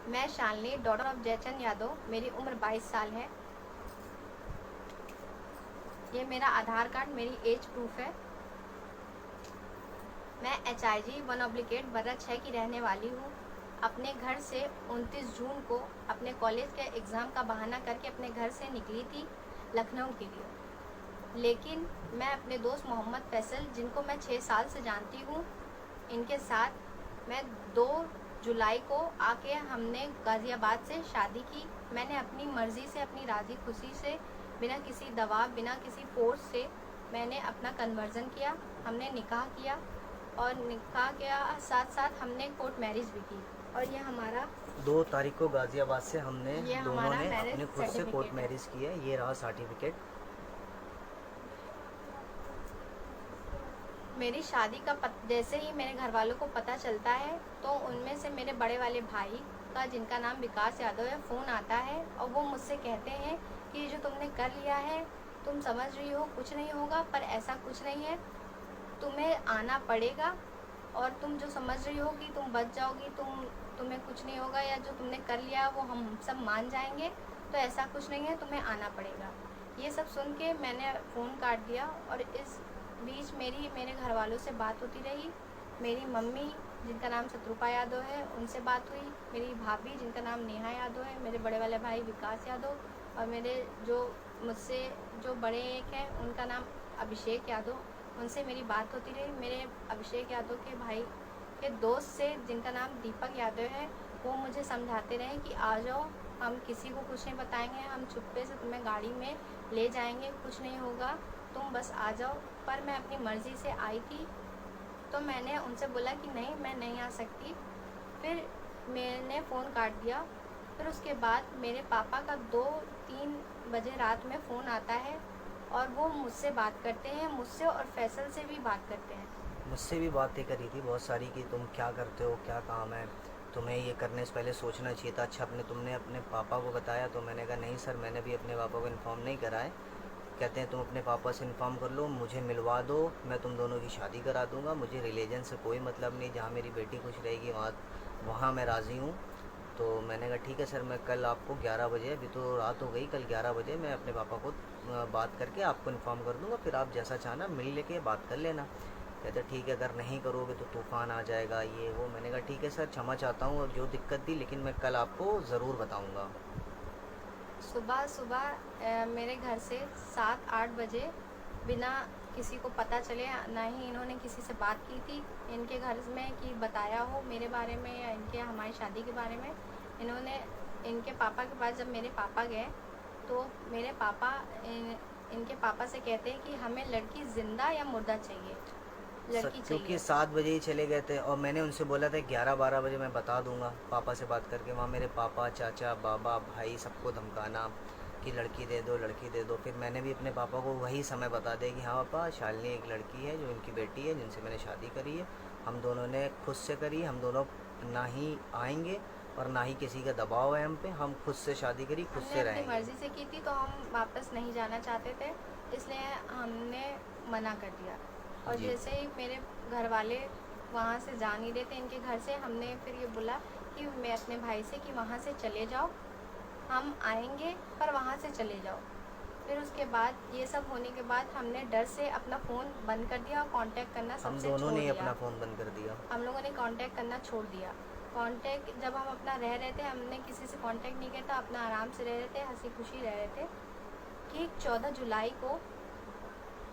मैं Shalini, daughter of Jaichand Yadav. मेरी उम्र 22 साल है। ये मेरा आधार कार्ड, मेरी एज प्रूफ है। मैं HIG 1/8 बर्रा 6 की रहने वाली हूँ। अपने घर से 29 जून को अपने कॉलेज के एग्ज़ाम का बहाना करके अपने घर से निकली थी लखनऊ के लिए। लेकिन मैं अपने दोस्त मोहम्मद फैसल, जिनको मैं 6 साल से जानती हूँ, इनके साथ मैं 2 जुलाई को आके हमने गाज़ियाबाद से शादी की। मैंने अपनी मर्ज़ी से, अपनी राज़ी खुशी से, बिना किसी दबाव, बिना किसी फोर्स से मैंने अपना कन्वर्जन किया। हमने निकाह किया और निकाह के साथ साथ हमने कोर्ट मैरिज भी की। और ये हमारा 2 तारीख को गाज़ियाबाद से हमने ये दोनों हमारा ने मैरिज अपने खुद से कोर्ट सर्टिफिकेट है। मैरिज की है। ये रहा सर्टिफिकेट। मेरी शादी का जैसे ही मेरे घर वालों को पता चलता है तो उनमें से मेरे बड़े वाले भाई का, जिनका नाम विकास यादव है, फ़ोन आता है और वो मुझसे कहते हैं कि ये जो तुमने कर लिया है, तुम समझ रही हो कुछ नहीं होगा, पर ऐसा कुछ नहीं है, तुम्हें आना पड़ेगा। और तुम जो समझ रही हो कि तुम बच जाओगी, तुम्हें कुछ नहीं होगा, या जो तुमने कर लिया वो हम सब मान जाएंगे, तो ऐसा कुछ नहीं है, तुम्हें आना पड़ेगा। ये सब सुन के मैंने फ़ोन काट दिया। और इस बीच मेरे घर वालों से बात होती रही। मेरी मम्मी, जिनका नाम शत्रुपा यादव है, उनसे बात हुई। मेरी भाभी, जिनका नाम नेहा यादव है, मेरे बड़े वाले भाई विकास यादव, और मेरे जो मुझसे जो बड़े एक हैं, उनका नाम अभिषेक यादव, उनसे मेरी बात होती रही। मेरे अभिषेक यादव के भाई के दोस्त से, जिनका नाम दीपक यादव है, वो मुझे समझाते रहे कि आ जाओ, हम किसी को कुछ नहीं बताएंगे, हम चुप्पे से तुम्हें गाड़ी में ले जाएंगे, कुछ नहीं होगा, तुम बस आ जाओ। पर मैं अपनी मर्ज़ी से आई थी, तो मैंने उनसे बोला कि नहीं, मैं नहीं आ सकती। फिर मैंने फ़ोन काट दिया। फिर उसके बाद मेरे पापा का 2-3 बजे रात में फ़ोन आता है और वो मुझसे बात करते हैं, मुझसे और फैसल से भी बात करते हैं। मुझसे भी बातें करी थी बहुत सारी कि तुम क्या करते हो, क्या काम है, तुम्हें ये करने से पहले सोचना चाहिए था। अच्छा, तुमने अपने पापा को बताया? तो मैंने कहा नहीं सर, मैंने भी अपने पापा को इन्फॉर्म नहीं करा है। कहते हैं तुम अपने पापा से इन्फॉर्म कर लो, मुझे मिलवा दो, मैं तुम दोनों की शादी करा दूंगा, मुझे रिलीजन से कोई मतलब नहीं, जहाँ मेरी बेटी खुश रहेगी वहाँ मैं राज़ी हूँ। तो मैंने कहा ठीक है सर, मैं कल आपको 11 बजे, अभी तो रात हो गई, कल 11 बजे मैं अपने पापा को बात करके आपको इन्फॉर्म कर दूंगा, फिर आप जैसा चाहना मिल लेके बात कर लेना। कहते ठीक है, अगर नहीं करोगे तो तूफ़ान आ जाएगा, ये वो। मैंने कहा ठीक है सर, क्षमा चाहता हूँ जो दिक्कत दी, लेकिन मैं कल आपको ज़रूर बताऊँगा। सुबह सुबह मेरे घर से 7-8 बजे, बिना किसी को पता चले, ना ही इन्होंने किसी से बात की थी इनके घर में कि बताया हो मेरे बारे में या इनके हमारी शादी के बारे में, इन्होंने इनके पापा के पास जब मेरे पापा गए तो मेरे पापा इनके पापा से कहते हैं कि हमें लड़की ज़िंदा या मुर्दा चाहिए, लड़की क्योंकि चाहिए। 7 बजे ही चले गए थे और मैंने उनसे बोला था 11-12 बजे मैं बता दूंगा पापा से बात करके। वहाँ मेरे पापा, चाचा, बाबा, भाई सबको धमकाना कि लड़की दे दो, लड़की दे दो। फिर मैंने भी अपने पापा को वही समय बता दिया कि हाँ पापा, शालिनी एक लड़की है जो इनकी बेटी है, जिनसे मैंने शादी करी है, हम दोनों ने खुद से करी, हम दोनों ना ही आएंगे और ना ही किसी का दबाव है हम पे, हम खुद से शादी करी, खुद हमने से अपनी रहेंगे। मर्ज़ी से की थी, तो हम वापस नहीं जाना चाहते थे, इसलिए हमने मना कर दिया। और जी। जैसे ही मेरे घर वाले वहाँ से जा नहीं रहे थे इनके घर से, हमने फिर ये बोला कि मैं अपने भाई से कि वहाँ से चले जाओ, हम आएंगे पर वहाँ से चले जाओ। फिर उसके बाद ये सब होने के बाद हमने डर से अपना फ़ोन बंद कर दिया और कांटेक्ट करना हम सबसे दोनों छोड़ ने अपना दिया। फ़ोन बंद कर दिया। हम लोगों ने कांटेक्ट करना छोड़ दिया। कांटेक्ट जब हम अपना रह रहे थे, हमने किसी से कांटेक्ट नहीं किया था, अपना आराम से रह रहे थे, हंसी खुशी रह रहे थे। ठीक 14 जुलाई को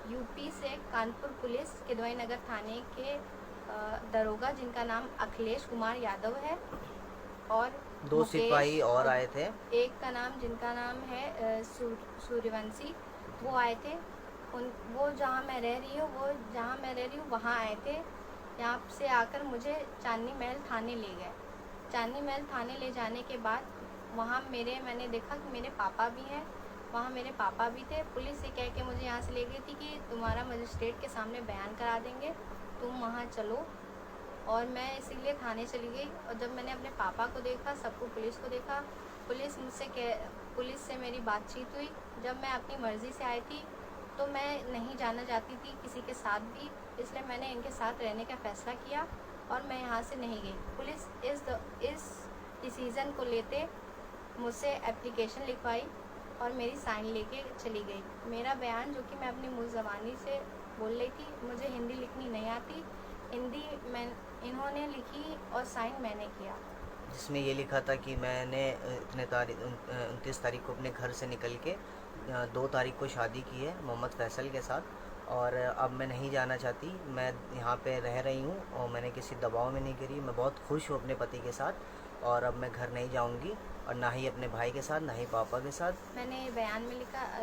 यूपी से कानपुर पुलिस किदवई नगर थाने के दरोगा, जिनका नाम अखिलेश कुमार यादव है, और 2 मुकेश, सिपाही और और आए थे। एक का नाम, जिनका नाम है सूर्यवंशी, वो आए थे। वो जहाँ मैं रह रही हूँ वहाँ आए थे। यहाँ से आकर मुझे चांदनी महल थाने ले गए। चांदनी महल थाने ले जाने के बाद वहाँ मैंने देखा कि मेरे पापा भी हैं, वहाँ मेरे पापा भी थे। पुलिस ये कह के मुझे यहाँ से ले गई थी कि तुम्हारा मजिस्ट्रेट के सामने बयान करा देंगे, तुम वहाँ चलो। और मैं इसीलिए थाने चली गई। और जब मैंने अपने पापा को देखा, सबको, पुलिस को देखा, पुलिस से मेरी बातचीत हुई। जब मैं अपनी मर्ज़ी से आई थी तो मैं नहीं जाना चाहती थी किसी के साथ भी, इसलिए मैंने इनके साथ रहने का फ़ैसला किया और मैं यहाँ से नहीं गई। पुलिस इस डिसीज़न को लेते मुझसे एप्लीकेशन लिखवाई और मेरी साइन लेके चली गई। मेरा बयान जो कि मैं अपनी मुँह ज़बानी से बोल रही थी, मुझे हिंदी लिखनी नहीं आती, हिंदी मैं इन्होंने लिखी और साइन मैंने किया। जिसमें ये लिखा था कि मैंने इतने तारीख 29 तारीख को अपने घर से निकल के 2 तारीख को शादी की है मोहम्मद फैसल के साथ, और अब मैं नहीं जाना चाहती, मैं यहाँ पे रह रही हूँ और मैंने किसी दबाव में नहीं गिरी, मैं बहुत खुश हूँ अपने पति के साथ, और अब मैं घर नहीं जाऊँगी, और ना ही अपने भाई के साथ, ना ही पापा के साथ। मैंने बयान में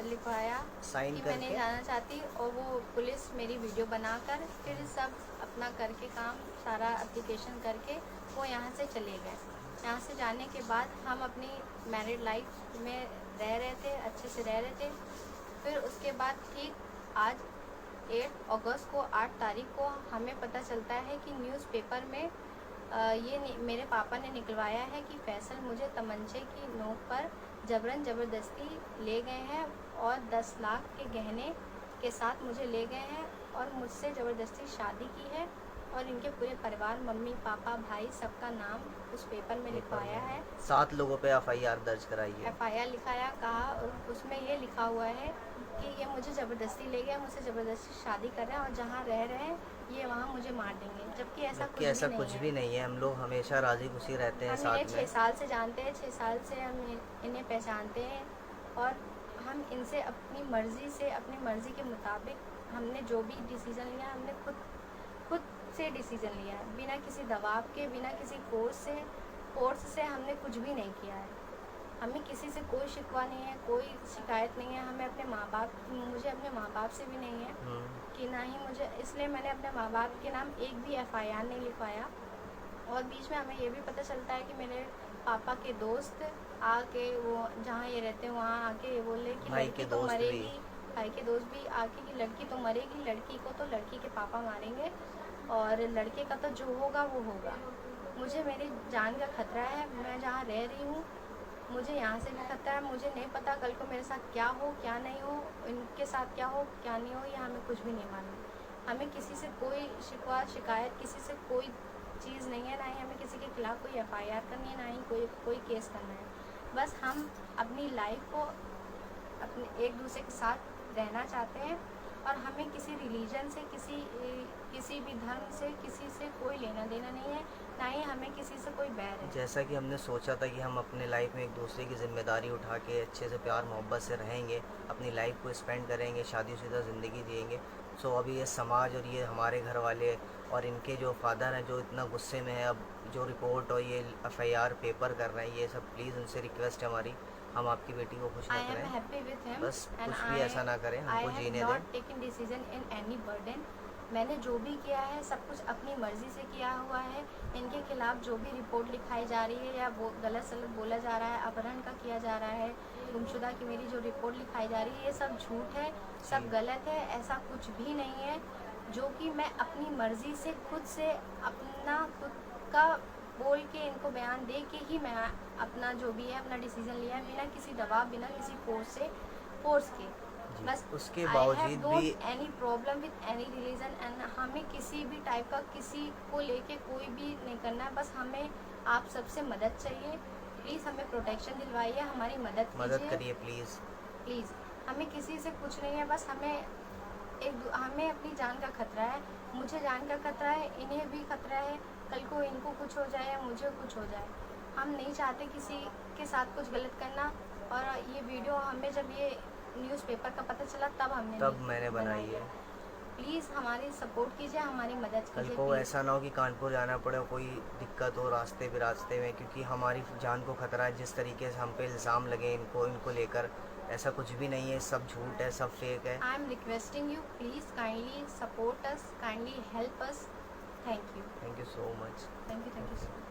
लिखवाया साइन कि मैं नहीं करके जाना चाहती, और वो पुलिस मेरी वीडियो बनाकर फिर सब अपना करके काम सारा एप्लीकेशन करके वो यहाँ से चले गए। यहाँ से जाने के बाद हम अपनी मैरिड लाइफ में रह रहे थे, अच्छे से रह रहे थे। फिर उसके बाद ठीक आज 8 अगस्त को 8 तारीख को हमें पता चलता है कि न्यूज़पेपर में मेरे पापा ने निकलवाया है कि फैसल मुझे तमंचे की नोक पर जबरन ज़बरदस्ती ले गए हैं और 10 लाख के गहने के साथ मुझे ले गए हैं और मुझसे ज़बरदस्ती शादी की है, और इनके पूरे परिवार, मम्मी पापा भाई, सबका नाम उस पेपर में लिखवाया है। 7 लोगों पे FIR दर्ज कराई है। FIR लिखाया, कहा, और उसमें ये लिखा हुआ है कि ये मुझे ज़बरदस्ती ले गया, मुझसे ज़बरदस्ती शादी कर रहे हैं, और जहाँ रह रहे हैं ये वहाँ मुझे मार देंगे, जबकि ऐसा कुछ भी नहीं है। हम लोग हमेशा राजी खुशी रहते हैं हम साथ इन्हें में। 6 साल से जानते हैं, 6 साल से हम इन्हें पहचानते हैं, और हम इनसे अपनी मर्ज़ी के मुताबिक हमने जो भी डिसीज़न लिया, हमने खुद से डिसीज़न लिया है, बिना किसी दबाव के, बिना किसी फोर्स से हमने कुछ भी नहीं किया है। हमें किसी से कोई शिकवा नहीं है, कोई शिकायत नहीं है। हमें अपने मुझे अपने माँ बाप से भी नहीं है कि ना ही मुझे, इसलिए मैंने अपने माँ बाप के नाम एक भी FIR नहीं लिखवाया। और बीच में हमें ये भी पता चलता है कि मेरे पापा के दोस्त आके, वो जहाँ ये रहते हैं वहाँ आके ये बोले कि लड़की तो मरेगी, भाई के दोस्त भी आके कि लड़की तो मरेगी, लड़की को तो लड़की के पापा मारेंगे, और लड़के का तो जो होगा वो होगा। मुझे मेरी जान का खतरा है, मैं जहाँ रह रही हूँ मुझे यहाँ से भी खतरा है। मुझे नहीं पता कल को मेरे साथ क्या हो क्या नहीं हो, इनके साथ क्या हो क्या नहीं हो, ये हमें कुछ भी नहीं मालूम। हमें किसी से कोई शिकायत किसी से कोई चीज़ नहीं है, ना ही हमें किसी के खिलाफ़ कोई FIR करनी है, ना ही कोई केस करना है। बस हम अपनी लाइफ को अपने एक दूसरे के साथ रहना चाहते हैं, और हमें किसी रिलीजन से, किसी भी धर्म से, किसी से कोई लेना देना नहीं है, ना ही हमें किसी से कोई बैर है। जैसा कि हमने सोचा था कि हम अपने लाइफ में एक दूसरे की ज़िम्मेदारी उठा के अच्छे से प्यार मोहब्बत से रहेंगे, अपनी लाइफ को स्पेंड करेंगे, शादीशुदा ज़िंदगी जिएंगे। सो अभी ये समाज और ये हमारे घर वाले और इनके जो फादर हैं जो इतना गुस्से में है, अब जो रिपोर्ट और ये FIR पेपर कर रहे हैं, ये सब प्लीज़ उनसे रिक्वेस्ट है हमारी, हम आपकी बेटी को खुश I रख रहे am हैं, happy with him, बस and कुछ भी ऐसा ना करें, हमको जीने I have दें। not taken decision in any burden। मैंने जो भी किया है सब कुछ अपनी मर्ज़ी से किया हुआ है। इनके खिलाफ़ जो भी रिपोर्ट लिखाई जा रही है या वो गलत सलत बोला जा रहा है, अपहरण का किया जा रहा है, गुमशुदा की मेरी जो रिपोर्ट लिखाई जा रही है, ये सब झूठ है, सब गलत है, ऐसा कुछ भी नहीं है। जो कि मैं अपनी मर्ज़ी से खुद का बोल के इनको बयान दे के ही मैं अपना जो भी है अपना डिसीज़न लिया है, बिना किसी दबाव, बिना किसी फोर्स के। बस उसके बावजूद भी any problem with any religion, and हमें किसी भी टाइप का किसी को लेके कोई भी नहीं करना है। बस हमें आप सबसे मदद चाहिए, प्लीज़ हमें प्रोटेक्शन दिलवाइए, हमारी मदद करिए प्लीज़। हमें किसी से कुछ नहीं है, बस हमें अपनी जान का खतरा है, मुझे जान का खतरा है, इन्हें भी खतरा है, कल को इनको कुछ हो जाए या मुझे कुछ हो जाए। हम नहीं चाहते किसी के साथ कुछ गलत करना। और ये वीडियो हमें जब ये न्यूज़पेपर का पता चला तब मैंने बनाई है। प्लीज़ हमारी सपोर्ट कीजिए, हमारी मदद कल कीजिए। को ऐसा ना हो कि कानपुर जाना पड़े और कोई दिक्कत हो रास्ते में, क्योंकि हमारी जान को खतरा है। जिस तरीके से हम पे इल्ज़ाम लगे इनको लेकर, ऐसा कुछ भी नहीं है, सब झूठ है, सब फेक है। I am requesting you, please kindly support us, kindly help us. Thank you so much. Thank you so much.